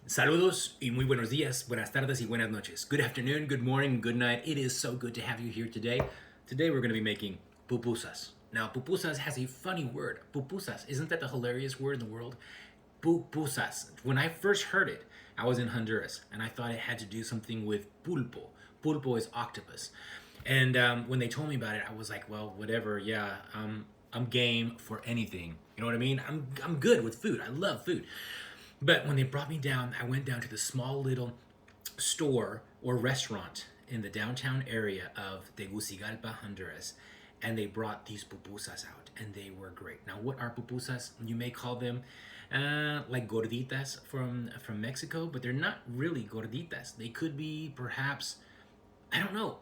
Saludos y muy buenos días, buenas tardes y buenas noches. Good afternoon, good morning, good night. It is so good to have you here today. Today we're going to be making pupusas. Now, pupusas has a funny word. Pupusas. Isn't that the hilarious word in the world? Pupusas. When I first heard it, I was in Honduras and I thought it had to do something with pulpo. Pulpo is octopus. And when they told me about it, I was like, well, whatever. Yeah, I'm game for anything. You know what I mean? I'm good with food. I love food. But when they brought me down, I went down to the small little store or restaurant in the downtown area of Tegucigalpa, Honduras, and they brought these pupusas out, and they were great. Now, what are pupusas? You may call them like gorditas from Mexico, but they're not really gorditas. They could be perhaps, I don't know.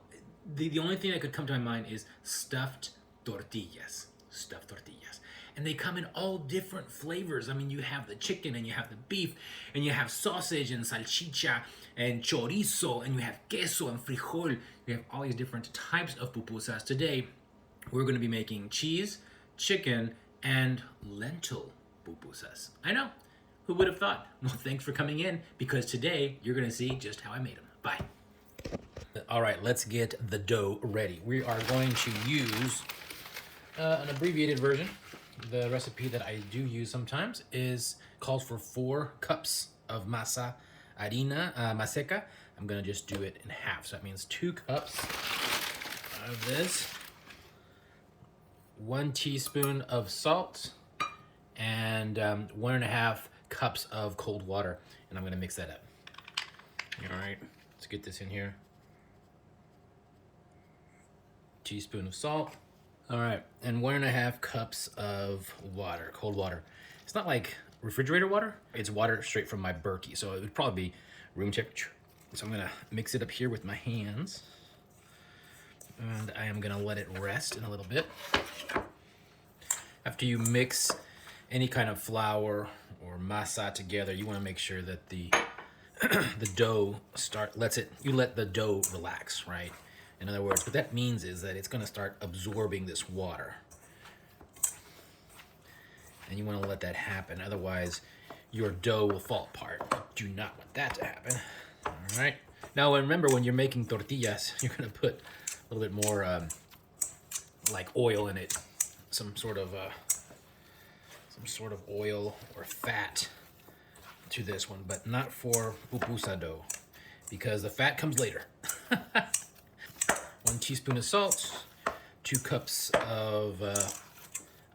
The only thing that could come to my mind is stuffed tortillas. Stuffed tortillas. And they come in all different flavors. I mean, you have the chicken and you have the beef and you have sausage and salchicha and chorizo and you have queso and frijol. You have all these different types of pupusas. Today, we're going to be making cheese, chicken, and lentil pupusas. I know. Who would have thought? Well, thanks for coming in because today you're going to see just how I made them. Bye. All right, let's get the dough ready. We are going to use an abbreviated version. The recipe that I do use sometimes calls for 4 cups of masa harina maseca. I'm gonna just do it in half, so that means 2 cups of this, 1 teaspoon of salt, and 1.5 cups of cold water, and I'm gonna mix that up. All right, let's get this in here. Teaspoon of salt. All right, and 1.5 cups of water, cold water. It's not like refrigerator water. It's water straight from my Berkey, so it would probably be room temperature. So I'm gonna mix it up here with my hands. And I am gonna let it rest in a little bit. After you mix any kind of flour or masa together, you wanna make sure that the dough you let the dough relax, right? In other words, what that means is that it's going to start absorbing this water. And you want to let that happen. Otherwise, your dough will fall apart. You do not want that to happen. All right. Now, remember, when you're making tortillas, you're going to put a little bit more like oil in it. Some sort of oil or fat to this one, but not for pupusa dough because the fat comes later. 1 teaspoon of salt, 2 cups of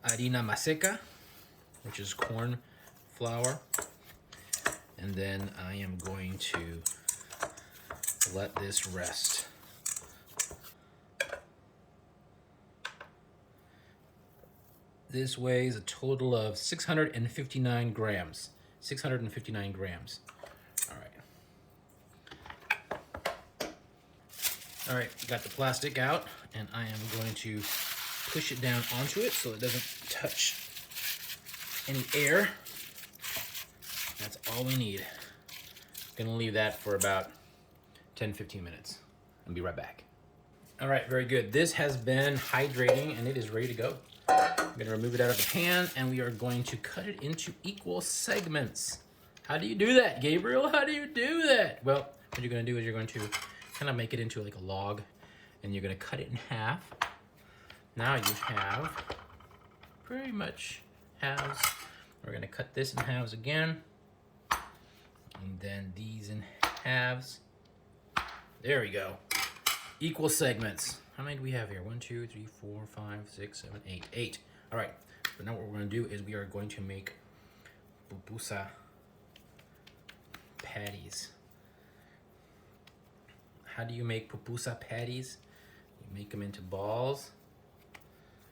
harina maseca, which is corn flour. And then I am going to let this rest. This weighs a total of 659 grams. 659 grams. All right, got the plastic out, and I am going to push it down onto it so it doesn't touch any air. That's all we need. Gonna leave that for about 10-15 minutes. I'll be right back. All right, very good. This has been hydrating and it is ready to go. I'm gonna remove it out of the pan and we are going to cut it into equal segments. How do you do that, Gabriel? How do you do that? Well, what you're gonna do is you're going to kind of make it into like a log and you're going to cut it in half. Now you have pretty much halves. We're going to cut this in halves again and then these in halves. There we go. Equal segments. How many do we have here? 1, 2, 3, 4, 5, 6, 7, 8. 8. All right. So now what we're going to do is we are going to make pupusa patties. How do you make pupusa patties? You make them into balls.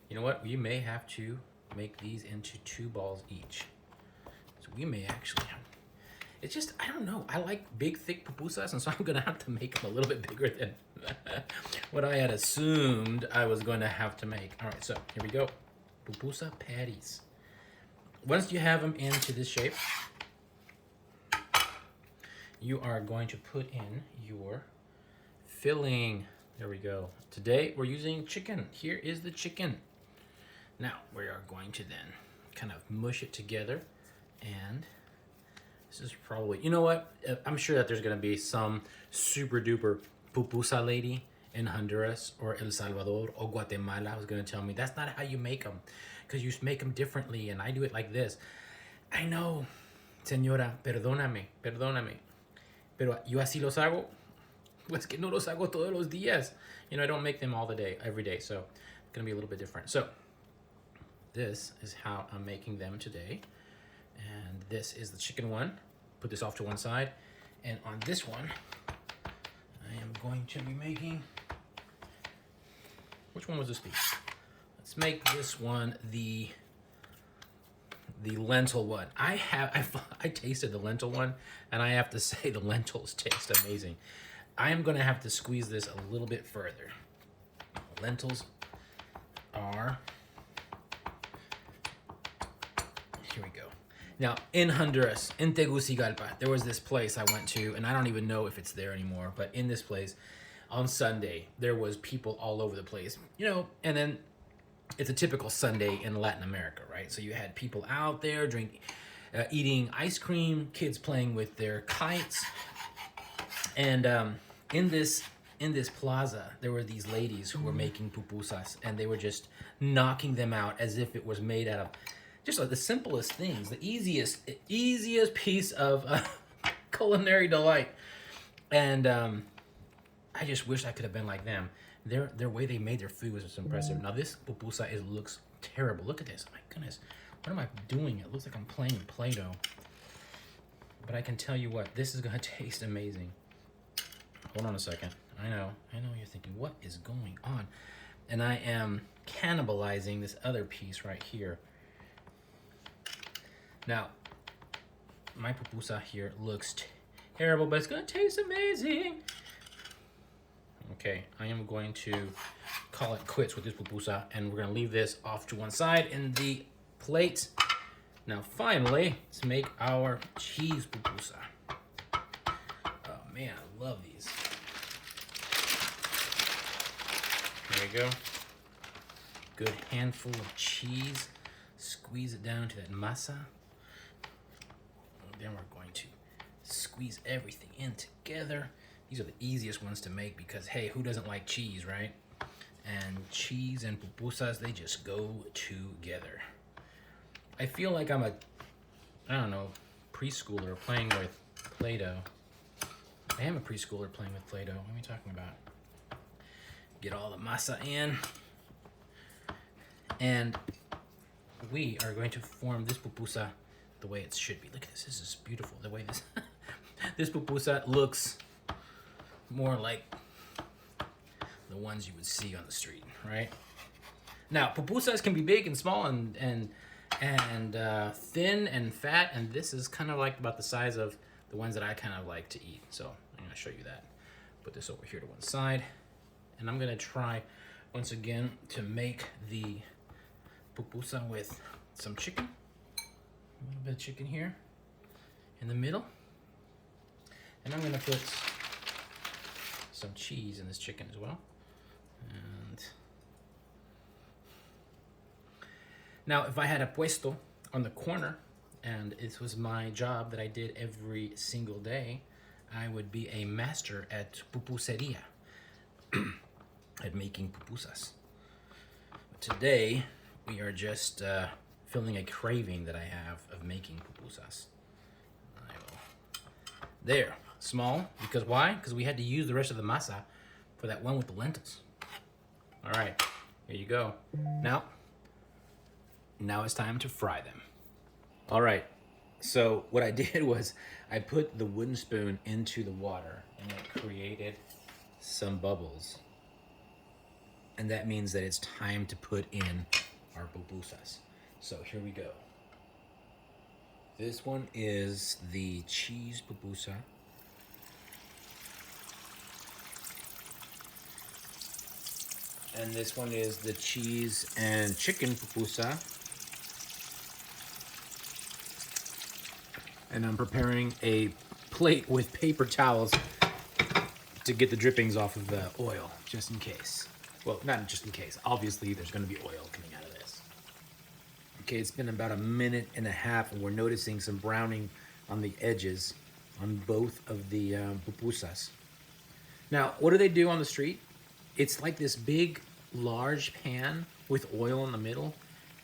You know what? You may have to make these into 2 balls each. So we may actually have... It's just, I don't know. I like big, thick pupusas, and so I'm going to have to make them a little bit bigger than what I had assumed I was going to have to make. All right, so here we go. Pupusa patties. Once you have them into this shape, you are going to put in your filling. There we go. Today we're using chicken. Here is the chicken. Now we are going to then kind of mush it together and This is probably, you know what? I'm sure that there's gonna be some super duper pupusa lady in Honduras or El Salvador or Guatemala who's gonna tell me that's not how you make them, because you make them differently, and I do it like this. I know, señora, perdóname, perdóname, pero yo así los hago. Pues que no los hago todos los días. You know, I don't make them all the day, every day, so it's gonna be a little bit different. So this is how I'm making them today. And this is the chicken one. Put this off to one side. And on this one, I am going to be making, which one was this piece? Let's make this one the lentil one. I tasted the lentil one, and I have to say the lentils taste amazing. I am gonna have to squeeze this a little bit further. Lentils are, here we go. Now, in Honduras, in Tegucigalpa, there was this place I went to, and I don't even know if it's there anymore, but in this place, on Sunday, there was people all over the place, you know, and then it's a typical Sunday in Latin America, right? So you had people out there eating ice cream, kids playing with their kites, and in this plaza, there were these ladies who were making pupusas, and they were just knocking them out as if it was made out of just like the simplest things, the easiest piece of culinary delight. And I just wish I could have been like them. Their way they made their food was just impressive. Now this pupusa looks terrible. Look at this. My goodness, what am I doing? It looks like I'm playing Play-Doh. But I can tell you what, this is gonna taste amazing. Hold on a second. I know you're thinking, what is going on? And I am cannibalizing this other piece right here. Now, my pupusa here looks terrible, but it's gonna taste amazing. Okay, I am going to call it quits with this pupusa, and we're gonna leave this off to one side in the plate. Now, finally, let's make our cheese pupusa. Oh man, I love these. There you go. Good handful of cheese. Squeeze it down to that masa. And then we're going to squeeze everything in together. These are the easiest ones to make because, hey, who doesn't like cheese, right? And cheese and pupusas, they just go together. I feel like I'm preschooler playing with Play-Doh. I am a preschooler playing with Play-Doh. What are we talking about? Get all the masa in. And we are going to form this pupusa the way it should be. Look at this. This is beautiful. The way this this pupusa looks more like the ones you would see on the street, right? Now, pupusas can be big and small and thin and fat, and this is kind of like about the size of the ones that I kind of like to eat. So I'm gonna show you that. Put this over here to one side, and I'm gonna try once again to make the pupusa with some chicken. A little bit of chicken here in the middle. And I'm gonna put some cheese in this chicken as well. And now if I had a puesto on the corner and it was my job that I did every single day, I would be a master at pupuseria, at making pupusas. But today, we are just filling a craving that I have of making pupusas. There, small, because why? Because we had to use the rest of the masa for that one with the lentils. All right, here you go. Now it's time to fry them. All right, so what I did was I put the wooden spoon into the water and it created some bubbles. And that means that it's time to put in our pupusas. So here we go. This one is the cheese pupusa. And this one is the cheese and chicken pupusa. And I'm preparing a plate with paper towels to get the drippings off of the oil, just in case. Well, not just in case. Obviously, there's going to be oil coming out of this. Okay, it's been about a minute and a half, and we're noticing some browning on the edges on both of the pupusas. Now, what do they do on the street? It's like this big, large pan with oil in the middle,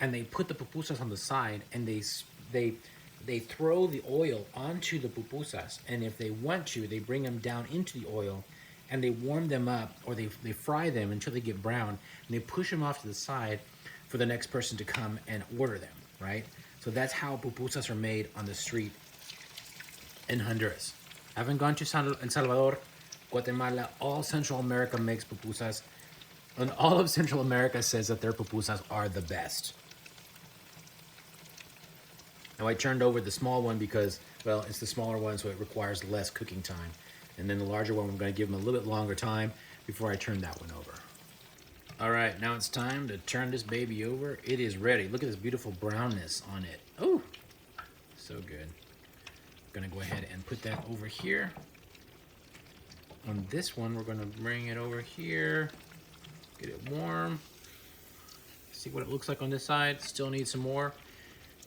and they put the pupusas on the side, and they throw the oil onto the pupusas, and if they want to, they bring them down into the oil, and they warm them up, or they fry them until they get brown, and they push them off to the side for the next person to come and order them, right? So that's how pupusas are made on the street in Honduras. I haven't gone to El Salvador, Guatemala. All Central America makes pupusas, and all of Central America says that their pupusas are the best. Now I turned over the small one because, well, it's the smaller one, so it requires less cooking time. And then the larger one, I'm going to give them a little bit longer time before I turn that one over. All right, now it's time to turn this baby over. It is ready. Look at this beautiful brownness on it. Oh, so good. I'm going to go ahead and put that over here. On this one, we're going to bring it over here. Get it warm. See what it looks like on this side. Still need some more.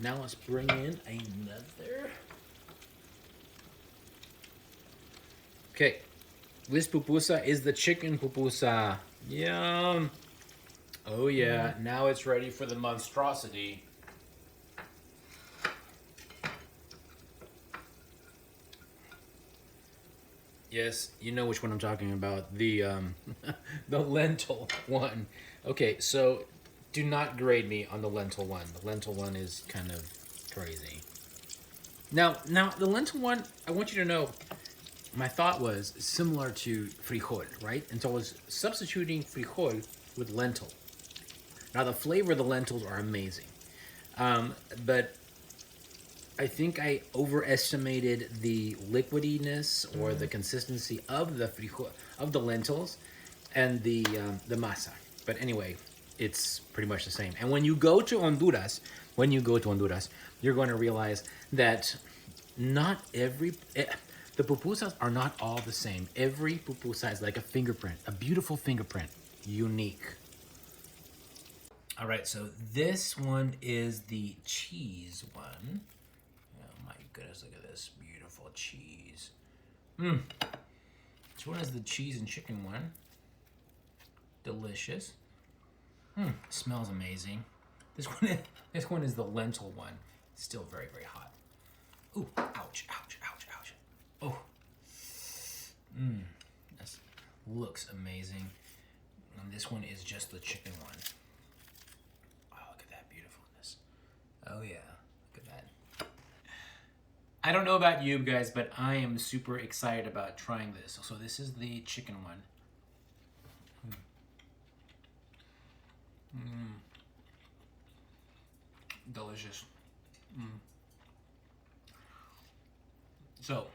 Now let's bring in another. Okay, this pupusa is the chicken pupusa. Yum. Oh yeah, now it's ready for the monstrosity. Yes, you know which one I'm talking about. The the lentil one. Okay, so do not grade me on the lentil one. The lentil one is kind of crazy. Now the lentil one, I want you to know, my thought was similar to frijol, right? And so I was substituting frijol with lentil. Now the flavor of the lentils are amazing, but I think I overestimated the liquidiness or the consistency of the frijol, of the lentils, and the masa. But anyway, it's pretty much the same. And when you go to Honduras, you're going to realize that not every the pupusas are not all the same. Every pupusa is like a fingerprint, a beautiful fingerprint, unique. All right, so this one is the cheese one. Oh my goodness, look at this beautiful cheese. This one is the cheese and chicken one. Delicious. Smells amazing. This one is the lentil one. It's still very, very hot. Ooh, ouch, ouch, ouch, ouch. Oh. This looks amazing. And this one is just the chicken one. Oh, look at that beautifulness. Oh yeah, look at that. I don't know about you guys, but I am super excited about trying this. So this is the chicken one. Delicious. So,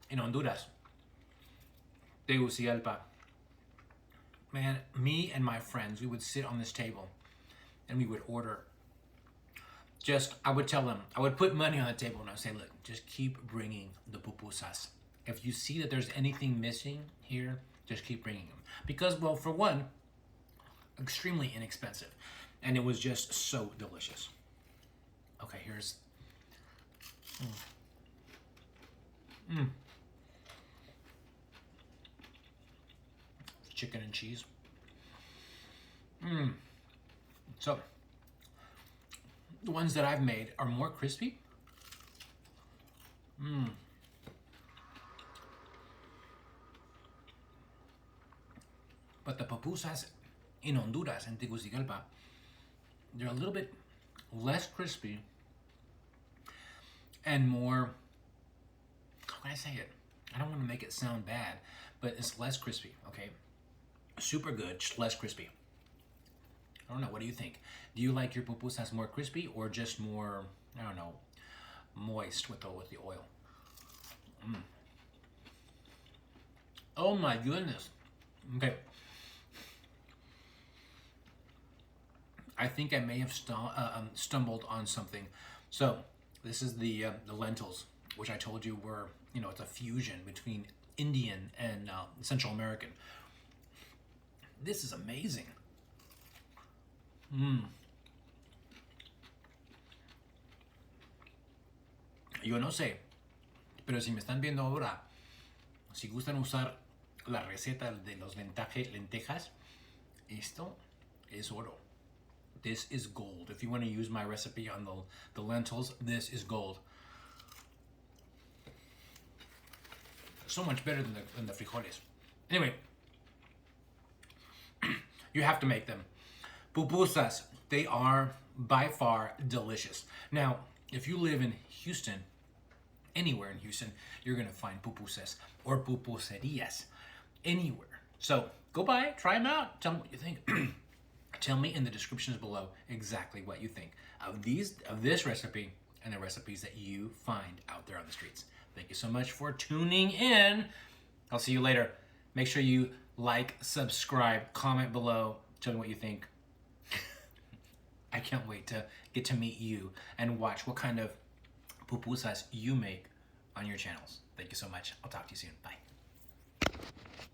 in Honduras, Tegucigalpa, man, me and my friends, we would sit on this table and we would order. I would tell them, I would put money on the table and I would say, look, just keep bringing the pupusas. If you see that there's anything missing here, just keep bringing them. Because, well, for one, extremely inexpensive. And it was just so delicious. Okay, here's... Chicken and cheese. So, the ones that I've made are more crispy. But the pupusas in Honduras and Tegucigalpa, they're a little bit less crispy and more, how can I say it? I don't want to make it sound bad, but it's less crispy, okay? Super good, just less crispy. I don't know, what do you think? Do you like your pupusas more crispy or just more, I don't know, moist with the oil? Oh my goodness. Okay. I think I may have stumbled on something. So this is the lentils, which I told you were, it's a fusion between Indian and Central American. This is amazing. Yo no sé Pero si me están viendo ahora, si gustan usar la receta de los lentejas, esto es oro. This is gold. If you want to use my recipe on the lentils, this is gold. So much better than the frijoles. Anyway, you have to make them. Pupusas, they are by far delicious. Now, if you live in Houston, anywhere in Houston, you're gonna find pupusas or pupuserias anywhere. So go by, try them out, tell me what you think. Tell me in the descriptions below exactly what you think of this recipe and the recipes that you find out there on the streets. Thank you so much for tuning in. I'll see you later. Make sure you like, subscribe, comment below, tell me what you think. I can't wait to get to meet you and watch what kind of pupusas you make on your channels. Thank you so much. I'll talk to you soon. Bye.